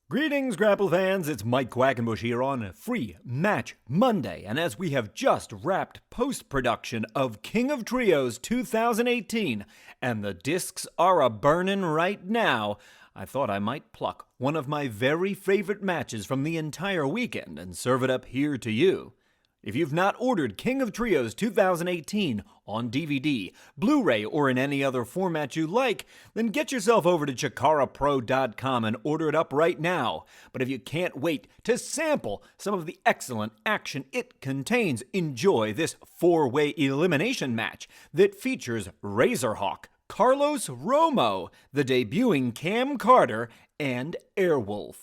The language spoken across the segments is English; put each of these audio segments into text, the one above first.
Greetings, Grapple fans. It's Mike Quackenbush here on Free Match Monday. And as we have just wrapped post-production of King of Trios 2018, and the discs are a-burnin' right now, I thought I might pluck one of my very favorite matches from the entire weekend and serve it up here to you. If you've not ordered King of Trios 2018 on DVD, Blu-ray, or in any other format you like, then get yourself over to CHIKARApro.com and order it up right now. But if you can't wait to sample some of the excellent action it contains, enjoy this four-way elimination match that features Razerhawk, Carlos Romo, the debuting Cam Carter, and Airwolf.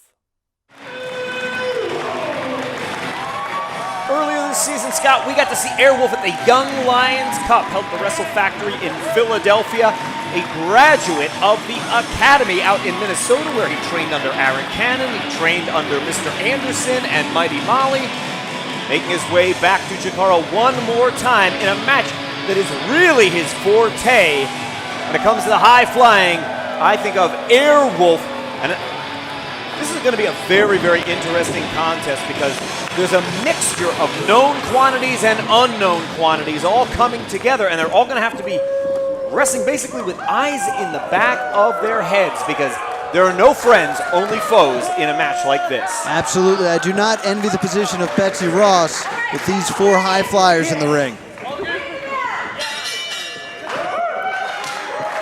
Earlier this season, Scott, we got to see Airwolf at the Young Lions Cup, held at the Wrestle Factory in Philadelphia. A graduate of the Academy out in Minnesota, where he trained under Aaron Cannon, he trained under Mr. Anderson and Mighty Molly, making his way back to Chikara one more time in a match that is really his forte. When it comes to the high flying, I think of Airwolf, and this is going to be a very, very interesting contest because there's a mixture of known quantities and unknown quantities all coming together, and they're all going to have to be wrestling basically with eyes in the back of their heads because there are no friends, only foes in a match like this. Absolutely. I do not envy the position of Betsy Ross with these four high flyers in the ring.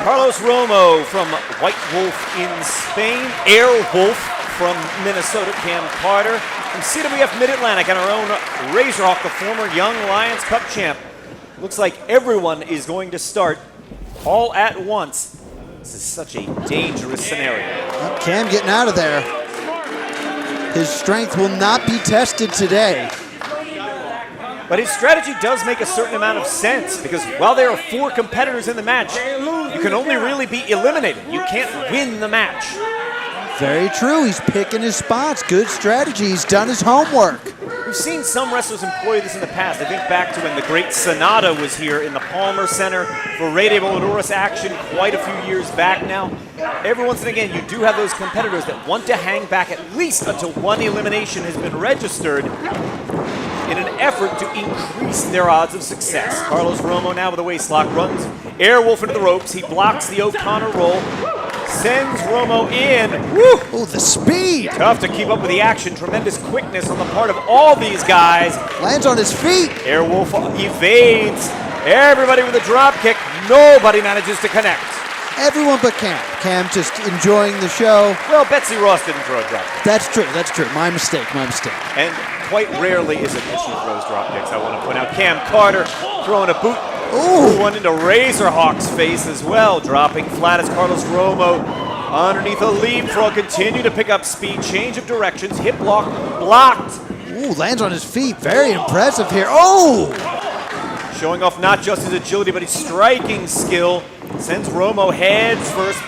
Carlos Romo from White Wolf in Spain, Airwolf from Minnesota, Cam Carter from CWF Mid-Atlantic, and our own Razerhawk, the former Young Lions Cup champ. Looks like everyone is going to start all at once. This is such a dangerous scenario. Cam getting out of there. His strength will not be tested today. But his strategy does make a certain amount of sense because while there are four competitors in the match, you can only really be eliminated. You can't win the match. Very true. He's picking his spots. Good strategy. He's done his homework. We've seen some wrestlers employ this in the past. I think back to when the great Sonata was here in the Palmer Center for Rey de Voladores action quite a few years back now. Every once and again, you do have those competitors that want to hang back at least until one elimination has been registered in an effort to increase their odds of success. Carlos Romo now with a waistlock runs Airwolf into the ropes. He blocks the O'Connor roll, sends Romo in. Woo! Oh, the speed! Tough to keep up with the action. Tremendous quickness on the part of all these guys. Lands on his feet. Airwolf evades. Everybody with a drop kick. Nobody manages to connect. Everyone but Cam. Cam just enjoying the show. Well, Betsy Ross didn't throw a drop kick. That's true. That's true. My mistake. My mistake. And quite rarely is it that she throws drop kicks. I want to point out Cam Carter throwing a boot. Ooh. One into Razerhawk's face as well, dropping flat as Carlos Romo underneath a leapfrog. Continue to pick up speed, change of directions, hip lock, blocked. Ooh, lands on his feet. Very impressive here. Oh! Showing off not just his agility, but his striking skill. Sends Romo heads first.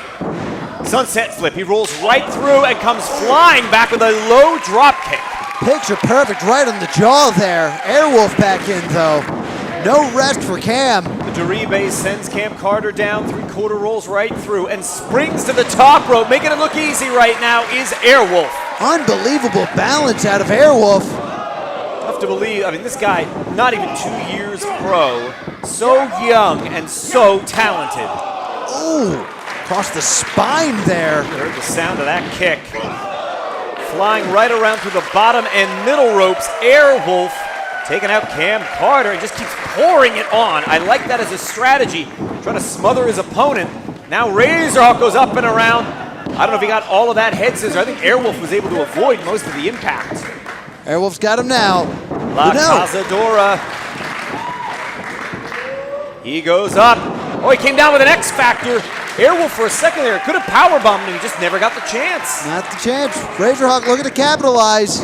Sunset flip. He rolls right through and comes flying back with a low drop kick. Picture perfect right on the jaw there. Airwolf back in, though. No rest for Cam. The Deribe sends Cam Carter down, three-quarter rolls right through, and springs to the top rope. Making it look easy right now is Airwolf. Unbelievable balance out of Airwolf. Tough to believe. I mean, this guy, not even 2 years pro, so young and so talented. Ooh, across the spine there. You heard the sound of that kick. Flying right around through the bottom and middle ropes, Airwolf taking out Cam Carter and just keeps pouring it on. I like that as a strategy, trying to smother his opponent. Now Razerhawk goes up and around. I don't know if he got all of that head scissor. I think Airwolf was able to avoid most of the impact. Airwolf's got him now. La Cazadora. He goes up. Oh, he came down with an X Factor. Airwolf for a second there could have powerbombed him. He just never got the chance. Not the chance. Razerhawk looking to capitalize.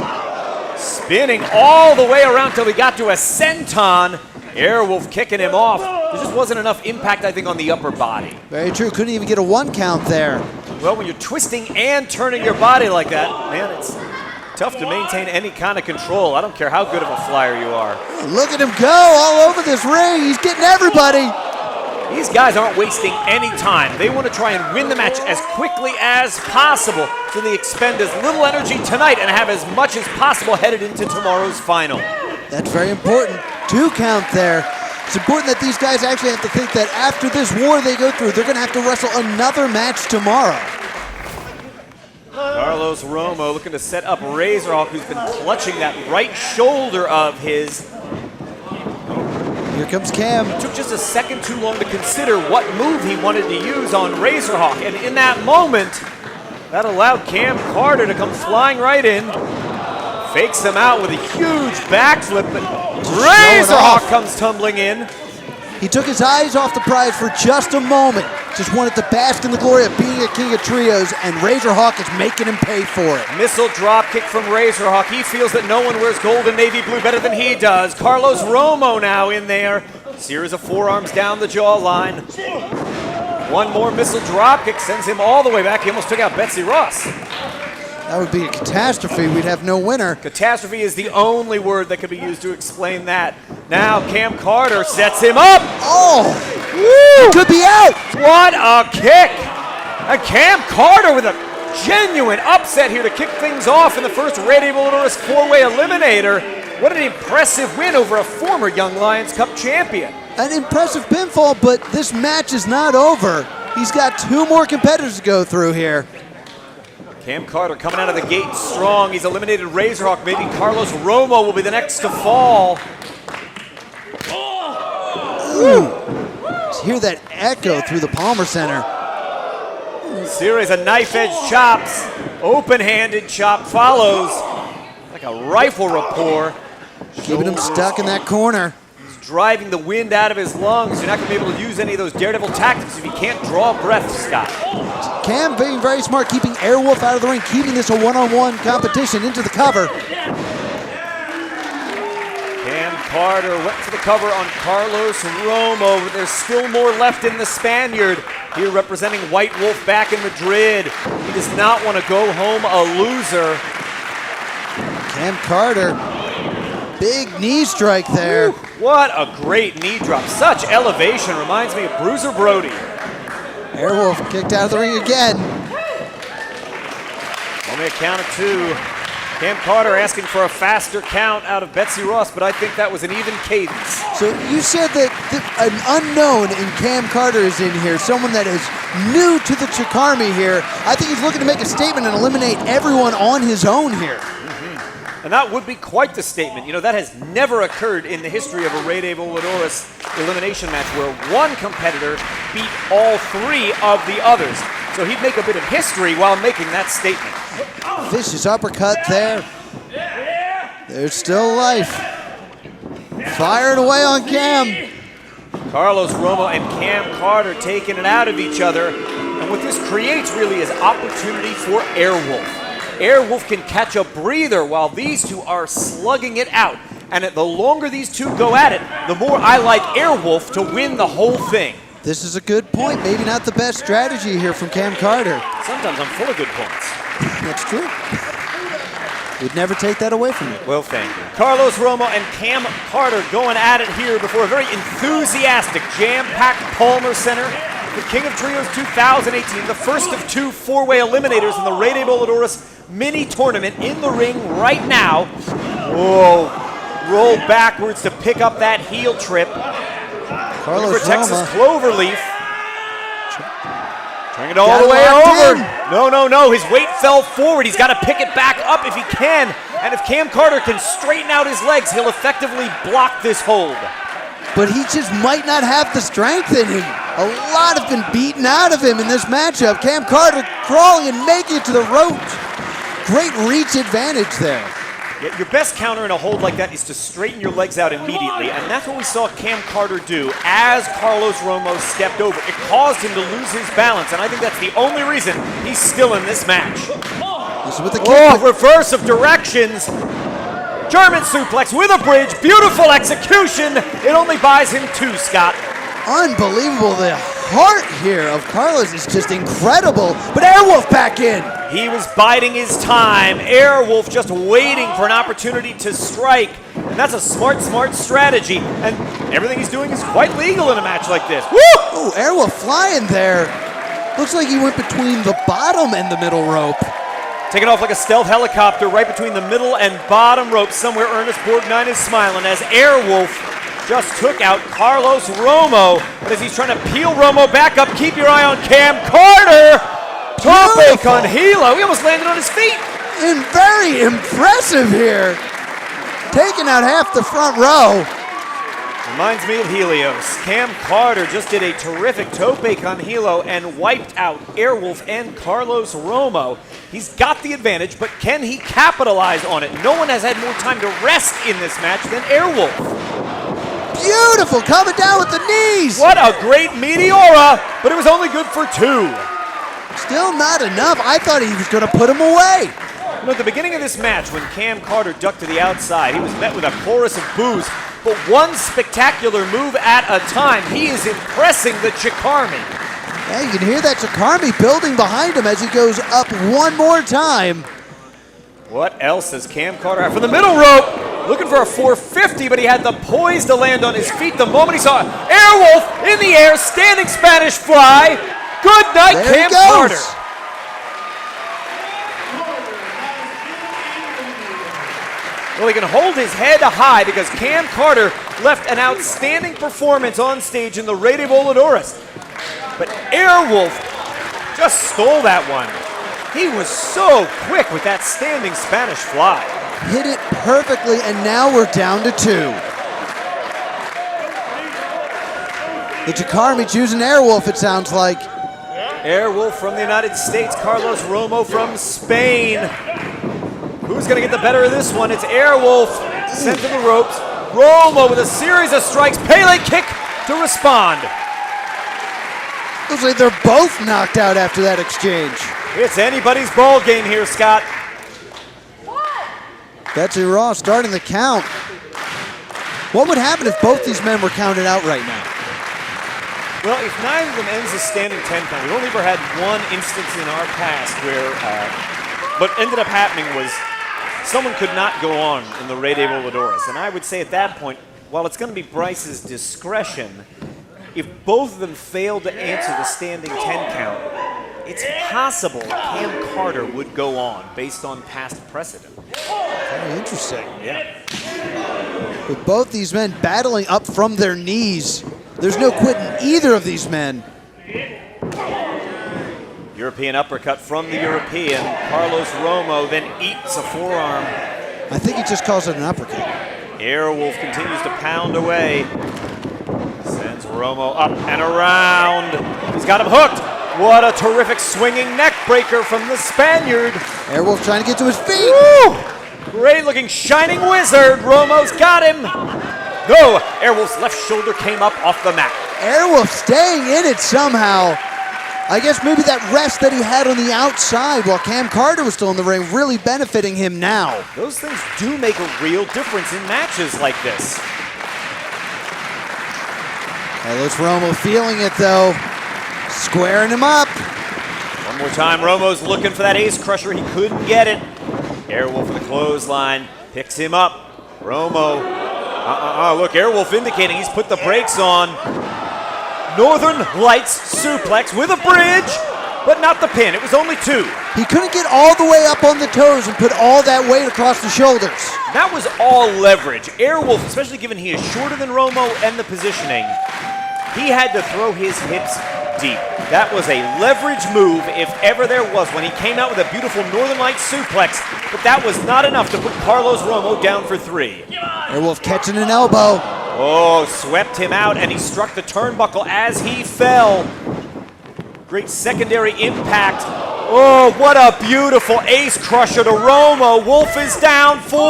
Spinning all the way around till we got to a senton. Airwolf kicking him off. There just wasn't enough impact, I think, on the upper body. Very true. Couldn't even get a one count there. Well, when you're twisting and turning your body like that, man, it's tough to maintain any kind of control. I don't care how good of a flyer you are. Look at him go all over this ring. He's getting everybody. These guys aren't wasting any time. They want to try and win the match as quickly as possible so they expend as little energy tonight and have as much as possible headed into tomorrow's final. That's very important. 2 count there. It's important that these guys actually have to think that after this war they go through, they're going to have to wrestle another match tomorrow. Carlos Romo looking to set up Razerhawk, who's been clutching that right shoulder of his. Here comes Cam. It took just a second too long to consider what move he wanted to use on Razerhawk, and in that moment, that allowed Cam Carter to come flying right in, fakes him out with a huge backflip, and Razerhawk comes tumbling in. He took his eyes off the prize for just a moment. Just wanted to bask in the glory of being a king of trios, and Razerhawk is making him pay for it. Missile drop kick from Razerhawk. He feels that no one wears gold and navy blue better than he does. Carlos Romo now in there. Series of forearms down the jawline. One more missile drop kick sends him all the way back. He almost took out Betsy Ross. That would be a catastrophe. We'd have no winner. Catastrophe is the only word that could be used to explain that. Now Cam Carter sets him up. Oh! Woo! Could be out! What a kick! And Cam Carter with a genuine upset here to kick things off in the first Red Evildoris 4-way eliminator. What an impressive win over a former Young Lions Cup champion. An impressive pinfall, but this match is not over. He's got 2 more competitors to go through here. Cam Carter coming out of the gate strong. He's eliminated Razerhawk. Maybe Carlos Romo will be the next to fall. Ooh. Just hear that echo through the Palmer Center. Series of knife-edge chops. Open-handed chop follows. Like a rifle rapport. Keeping him stuck in that corner. Driving the wind out of his lungs. You're not going to be able to use any of those daredevil tactics if you can't draw breath, Scott. Cam being very smart, keeping Airwolf out of the ring, keeping this a one-on-one competition into the cover. Cam Carter went for the cover on Carlos Romo, but there's still more left in the Spaniard. Here representing White Wolf back in Madrid. He does not want to go home a loser. Cam Carter, big knee strike there. What a great knee drop. Such elevation. Reminds me of Bruiser Brody. Airwolf kicked out of the ring again. Only a count of 2. Cam Carter asking for a faster count out of Betsy Ross, but I think that was an even cadence. So you said that an unknown in Cam Carter is in here, someone that is new to the CHIKARA here. I think he's looking to make a statement and eliminate everyone on his own here. And that would be quite the statement. You know, that has never occurred in the history of a Red Evildoris elimination match where one competitor beat all 3 of the others. So he'd make a bit of history while making that statement. Vicious uppercut there. There's still life. Fired away on Cam. Carlos Romo and Cam Carter taking it out of each other. And what this creates really is opportunity for Airwolf. Airwolf can catch a breather while these two are slugging it out. And the longer these two go at it, the more I like Airwolf to win the whole thing. This is a good point. Maybe not the best strategy here from Cam Carter. Sometimes I'm full of good points. That's true. We'd never take that away from you. Well, thank you. Carlos Romo and Cam Carter going at it here before a very enthusiastic, jam-packed Palmer Center. The King of Trios 2018, the first of 2 4-way eliminators in the Red Evildoris mini tournament in the ring right now. Whoa, roll backwards to pick up that heel trip. Carlos for Texas Roma. Cloverleaf. Trying it all the way over. No, his weight fell forward. He's got to pick it back up if he can. And if Cam Carter can straighten out his legs, he'll effectively block this hold. But he just might not have the strength in him. A lot have been beaten out of him in this matchup. Cam Carter crawling and making it to the ropes. Great reach advantage there. Yeah, your best counter in a hold like that is to straighten your legs out immediately, and that's what we saw Cam Carter do as Carlos Romo stepped over. It caused him to lose his balance, and I think that's the only reason he's still in this match. With the kick. Reverse of directions. German suplex with a bridge. Beautiful execution. It only buys him 2, Scott. Unbelievable. The heart here of Carlos is just incredible. But Airwolf back in. He was biding his time. Airwolf just waiting for an opportunity to strike. And that's a smart strategy. And everything he's doing is quite legal in a match like this. Woo! Oh, Airwolf flying there. Looks like he went between the bottom and the middle rope. Taking off like a stealth helicopter right between the middle and bottom rope. Somewhere Ernest Borgnine is smiling as Airwolf just took out Carlos Romo. But as he's trying to peel Romo back up, keep your eye on Cam Carter. Tope on Hilo. He almost landed on his feet. And very impressive here. Taking out half the front row. Reminds me of Helios. Cam Carter just did a terrific tope con Hilo and wiped out Airwolf and Carlos Romo. He's got the advantage, but can he capitalize on it? No one has had more time to rest in this match than Airwolf. Beautiful, coming down with the knees. What a great Meteora, but it was only good for 2. Still not enough. I thought he was going to put him away. You know, at the beginning of this match, when Cam Carter ducked to the outside, he was met with a chorus of boos. But one spectacular move at a time, he is impressing the Chikarmi. Yeah, you can hear that Chikarmi building behind him as he goes up one more time. What else does Cam Carter have? From the middle rope, looking for a 450, but he had the poise to land on his feet the moment he saw it. Airwolf in the air, standing Spanish fly. Good night, There Cam he goes. Carter. Well, he can hold his head high because Cam Carter left an outstanding performance on stage in the Rey de Voladores. But Airwolf just stole that one. He was so quick with that standing Spanish fly. Hit it perfectly, and now we're down to 2. The Chikarmi choosing Airwolf, it sounds like. Airwolf from the United States, Carlos Romo from Spain. Who's going to get the better of this one? It's Airwolf sent to the ropes. Romo with a series of strikes. Pele kick to respond. Looks like they're both knocked out after that exchange. It's anybody's ball game here, Scott. Betsy Ross starting the count. What would happen if both these men were counted out right now? Well, if neither of them ends a standing 10 count, we've only ever had one instance in our past where what ended up happening was someone could not go on in the Rey de Voladores. And I would say at that point, while it's going to be Bryce's discretion, if both of them fail to answer the standing 10 count, it's possible Cam Carter would go on based on past precedent. Very interesting. Yeah. With both these men battling up from their knees, there's no quitting either of these men. European uppercut from the European. Carlos Romo then eats a forearm. I think he just calls it an uppercut. Airwolf continues to pound away. Sends Romo up and around. He's got him hooked. What a terrific swinging neck breaker from the Spaniard. Airwolf trying to get to his feet. Woo! Great looking shining wizard. Romo's got him. No, Airwolf's left shoulder came up off the mat. Airwolf staying in it somehow. I guess maybe that rest that he had on the outside while Cam Carter was still in the ring really benefiting him now. Those things do make a real difference in matches like this. Carlos Romo feeling it though. Squaring him up. One more time, Romo's looking for that ace crusher. He couldn't get it. Airwolf with a clothesline. Picks him up. Romo. Look, Airwolf indicating he's put the brakes on. Northern Lights suplex with a bridge, but not the pin. It was only 2. He couldn't get all the way up on the toes and put all that weight across the shoulders. That was all leverage. Airwolf, especially given he is shorter than Romo and the positioning, he had to throw his hips deep. That was a leverage move if ever there was when he came out with a beautiful Northern Lights suplex, but that was not enough to put Carlos Romo down for 3. Airwolf catching an elbow. Oh, swept him out, and he struck the turnbuckle as he fell. Great secondary impact. Oh, what a beautiful ace crusher to Romo. Wolf is down 4.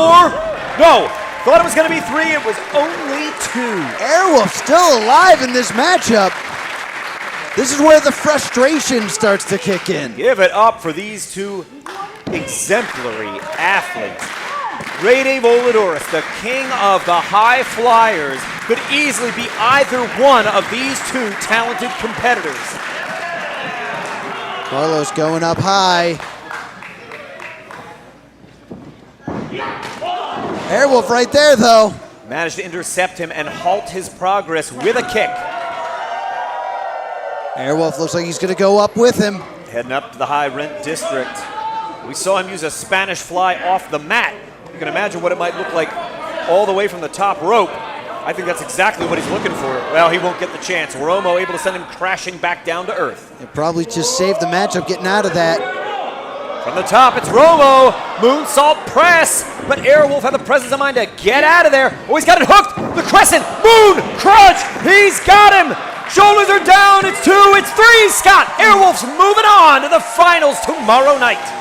No, thought it was going to be 3. It was only 2. Airwolf still alive in this matchup. This is where the frustration starts to kick in. Give it up for these two exemplary athletes. Rey de Voladores, the king of the high flyers, could easily be either one of these two talented competitors. Carlos going up high. Airwolf right there, though. Managed to intercept him and halt his progress with a kick. Airwolf looks like he's going to go up with him. Heading up to the high rent district. We saw him use a Spanish fly off the mat. You can imagine what it might look like all the way from the top rope. I think that's exactly what he's looking for. Well, he won't get the chance. Romo able to send him crashing back down to earth. It probably just saved the matchup getting out of that. From the top, it's Romo. Moonsault press. But Airwolf had the presence of mind to get out of there. Oh, he's got it hooked. The crescent. Moon crunch. He's got him. Shoulders are down. It's 2. It's 3. Scott. Airwolf's moving on to the finals tomorrow night.